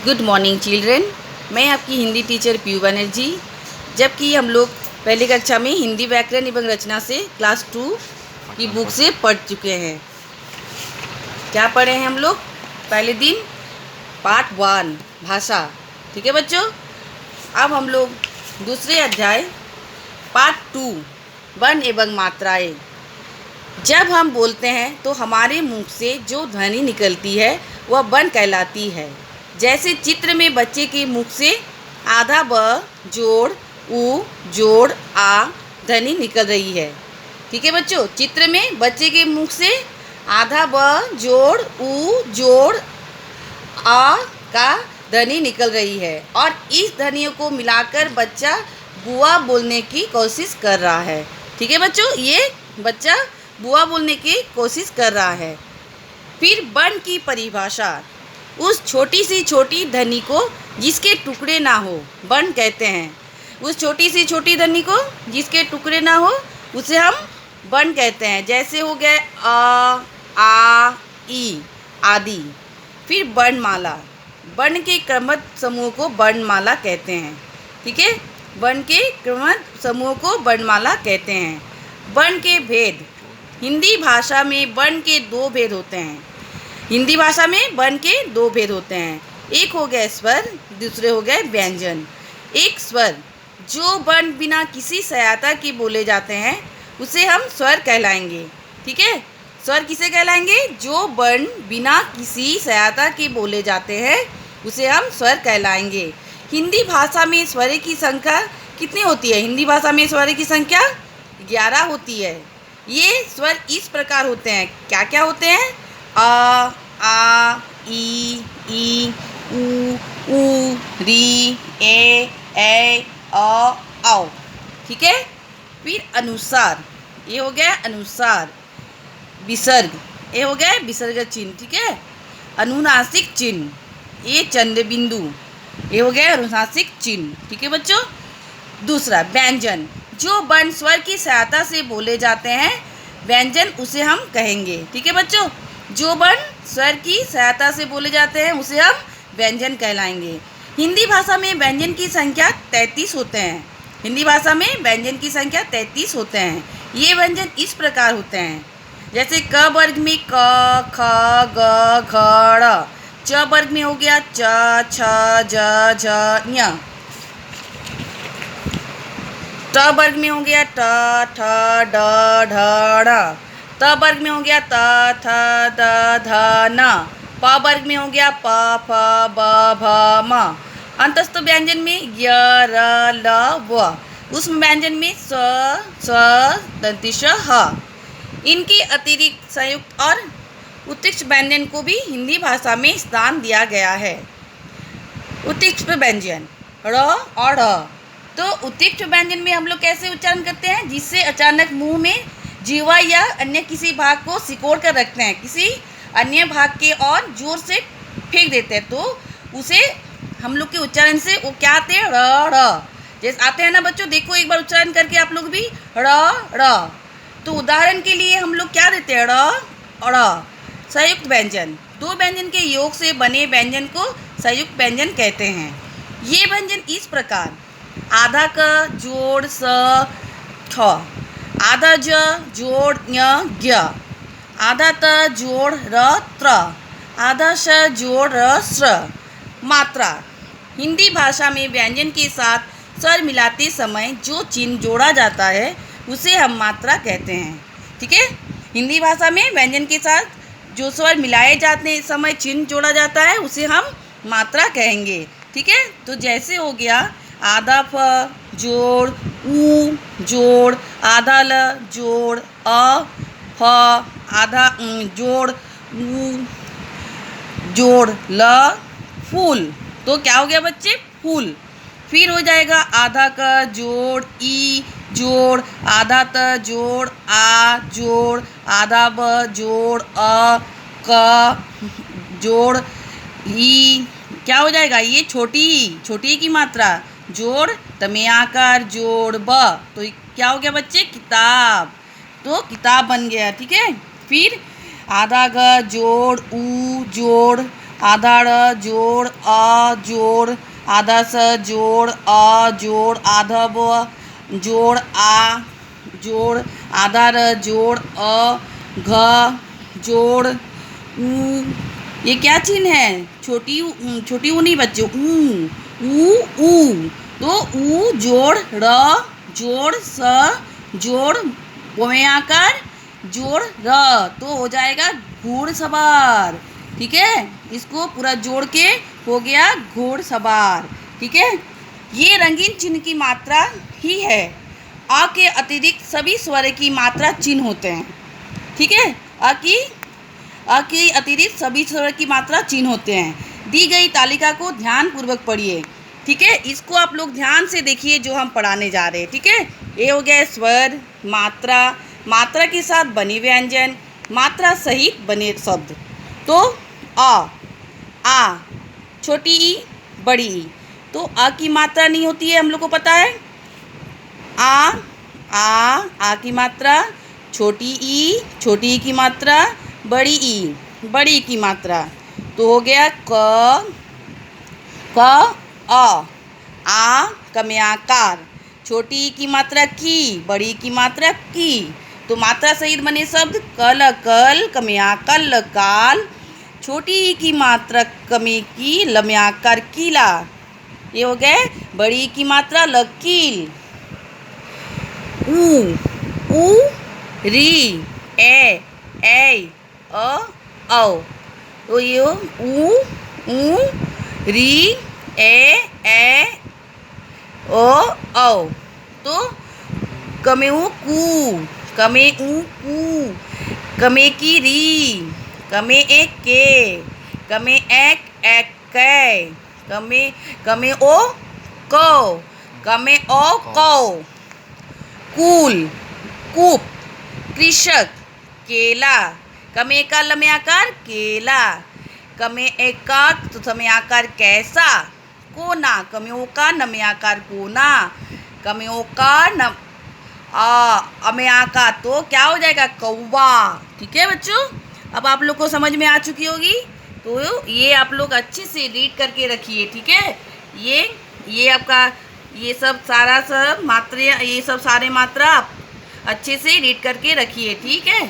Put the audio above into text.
Good morning children. मैं आपकी Hindi teacher PU Banerjee. जबकि हम लोग पहली कक्षा में हिंदी व्याकरण एवं रचना से क्लास 2 की बुक से पढ़ चुके हैं। क्या पढ़े हैं हम लोग? पहले दिन पार्ट 1 भाषा। ठीक है बच्चों। अब हम लोग दूसरे अध्याय पार्ट 2 वर्ण एवं मात्राएं। जब हम बोलते हैं तो हमारे मुंह से जो ध्वनि निकलती है वह वर्ण कहलाती है। जैसे चित्र में बच्चे के मुख से आधा ब जोड़ उ जोड़ आ ध्वनि निकल रही है। ठीक है बच्चों, चित्र में बच्चे के मुख से आधा ब जोड़ उ जोड़ आ का ध्वनि निकल रही है और इस ध्वनियों को मिलाकर बच्चा बुआ बोलने की कोशिश कर रहा है। ठीक है बच्चों, ये बच्चा बुआ बोलने की कोशिश कर रहा है। फिर वर्ण की परिभाषा। उस छोटी सी छोटी ध्वनि को जिसके टुकड़े ना हो वर्ण कहते हैं। उस छोटी सी छोटी ध्वनि को जिसके टुकड़े ना हो उसे हम वर्ण कहते हैं। जैसे हो गए आ ई आदि। फिर वर्णमाला। वर्ण के क्रमबद्ध समूह को वर्णमाला कहते हैं। ठीक है, वर्ण के क्रमबद्ध समूह को वर्णमाला कहते हैं। वर्ण के भेद। हिंदी भाषा में वर्ण के 2 भेद होते हैं। हिंदी भाषा में वर्ण के 2 भेद होते हैं। एक हो गया स्वर, दूसरे हो गए व्यंजन। एक स्वर जो वर्ण बिना किसी सहायता के बोले जाते हैं उसे हम स्वर कहलाएंगे। ठीक है, स्वर किसे कहलाएंगे? जो वर्ण बिना किसी सहायता के बोले जाते हैं उसे हम स्वर कहलाएंगे। हिंदी भाषा में स्वर की संख्या कितनी होती है? हिंदी भाषा में स्वर की संख्या 11 होती है। ये स्वर इस प्रकार होते हैं। क्या क्या होते हैं? आ ई उ री ए औ। ठीक है। फिर अनुसार, ये हो गया अनुसार। विसर्ग, ये हो गया विसर्ग चिन्ह। ठीक है। अनुनासिक चिन्ह, ये चंद्र बिंदु, ये हो गया अनुनासिक चिन्ह। ठीक है बच्चों। दूसरा व्यंजन। जो वर्ण स्वर की सहायता से बोले जाते हैं व्यंजन उसे हम कहेंगे। ठीक है बच्चों, जो वर्ण स्वर की सहायता से बोले जाते हैं उसे हम व्यंजन कहलाएंगे। हिंदी भाषा में व्यंजन की संख्या 33 होते हैं। हिंदी भाषा में व्यंजन की संख्या 33 होते हैं। ये व्यंजन इस प्रकार होते हैं। जैसे क वर्ग में क ख ग घ ड़। च वर्ग में हो गया च छ ज झ ञ। ट वर्ग में हो गया ट ठ ड ढ ढ़। त वर्ग में हो गया त थ द ध न। प वर्ग में हो गया प फ ब भ म। अंतस्थ व्यंजन में य र ल व। उष्म व्यंजन में स दंतिश ह। इनके अतिरिक्त संयुक्त और उत्कृष्ट व्यंजन को भी हिंदी भाषा में स्थान दिया गया है। उत्कृष्ट व्यंजन ड़ और ढ़। तो उत्कृष्ट व्यंजन में हम लोग कैसे उच्चारण करते हैं? जिससे अचानक मुंह में जीवा या अन्य किसी भाग को सिकोड़ कर रखते हैं, किसी अन्य भाग के और जोर से फेंक देते हैं, तो उसे हम लोग के उच्चारण से वो क्या आते हैं? र ड़ जैसे आते हैं ना बच्चों। देखो एक बार उच्चारण करके आप लोग भी र ड़। तो उदाहरण के लिए हम लोग क्या देते हैं? र और ड़। संयुक्त व्यंजन। 2 व्यंजन के योग से बने व्यंजन को संयुक्त व्यंजन कहते हैं। ये व्यंजन इस प्रकार आधा क जोड़ स ठ, आधा ज जोड़ ञ ज्ञ, आधा त जोड़ र त्र, आधा श जोड़ र स्र। मात्रा। हिंदी भाषा में व्यंजन के साथ स्वर मिलाते समय जो चिन्ह जोड़ा जाता है उसे हम मात्रा कहते हैं। ठीक है। हिंदी भाषा में व्यंजन के साथ जो स्वर मिलाए जाते समय चिन्ह जोड़ा जाता है उसे हम मात्रा कहेंगे। ठीक है। तो जैसे हो गया आधा फ जोड़ उ जोड़ आधा ल जोड़ अ फ, आधा जोड़ उ जोड़ ल फूल। तो क्या हो गया बच्चे? फूल। फिर हो जाएगा आधा क जोड़ ई जोड़ आधा त जोड़ आ जोड़ आधा ब जोड़ अ क जोड़ ई। क्या हो जाएगा? ये छोटी की मात्रा जोड़ तमे आकार जोड़ ब। तो क्या हो गया बच्चे? किताब। तो किताब बन गया। ठीक है। फिर आधा ग जोड़ उ जोड़ आधा ड़ जोड़ अ जोड़ आधा स जोड़ अ जोड़ आधा ब जोड़ आ जोड़ आधा र जोड़ अ घ जोड़ ऊ। ये क्या चिन्ह है? छोटी ऊ नहीं बच्चों, ऊ। तो ऊ जोड़ र जोड़ स जोड़ में आकर जोड़ र, तो हो जाएगा घोड़सवार। ठीक है, इसको पूरा जोड़ के हो गया घोड़सवार। ठीक है, ये रंगीन चिन्ह की मात्रा ही है। अ के अतिरिक्त सभी स्वर की मात्रा चिन्ह होते हैं। ठीक है, अ की अतिरिक्त सभी स्वर की मात्रा चिन्ह होते हैं। दी गई तालिका को ध्यान पूर्वक पढ़िए। ठीक है, इसको आप लोग ध्यान से देखिए जो हम पढ़ाने जा रहे हैं। ठीक है, ये हो गया स्वर, मात्रा, मात्रा के साथ बने व्यंजन, मात्रा सहित बने शब्द। तो आ छोटी ई बड़ी ई, तो आ की मात्रा नहीं होती है, हम लोग को पता है। आ की मात्रा, छोटी ई की मात्रा, बड़ी ई की मात्रा। तो हो गया क आ कम्याकार, छोटी ई की मात्रा की, बड़ी की मात्रा की। तो मात्रा सहित बने शब्द कल कल, कम्याकल लकाल, छोटी ई की मात्रा कमी की, लम्याकार कीला। ये हो गए बड़ी की मात्रा लकील। ऊ री ए औ। तो ये ऊ री ए औ। तो कमे ऊ कू, कमे की री, कमे एक के, कमे एक कै, कमे ओ कौ, कमे ओ कौ। कूल कूप, कृषक केला, कमे का लम्याकार केला, कमे एक का तो समयाकार कैसा, कोना, कमेओ का नम्याकार कोना, कमेओ का अम्याका तो क्या हो जाएगा कौवा। ठीक है बच्चों, अब आप लोग को समझ में आ चुकी होगी। तो ये आप लोग अच्छे से रीड करके रखिए। ठीक है, ये आपका ये सब सारा सब मात्रा, ये सब सारे मात्रा अच्छे से रीड करके रखिए। ठीक है।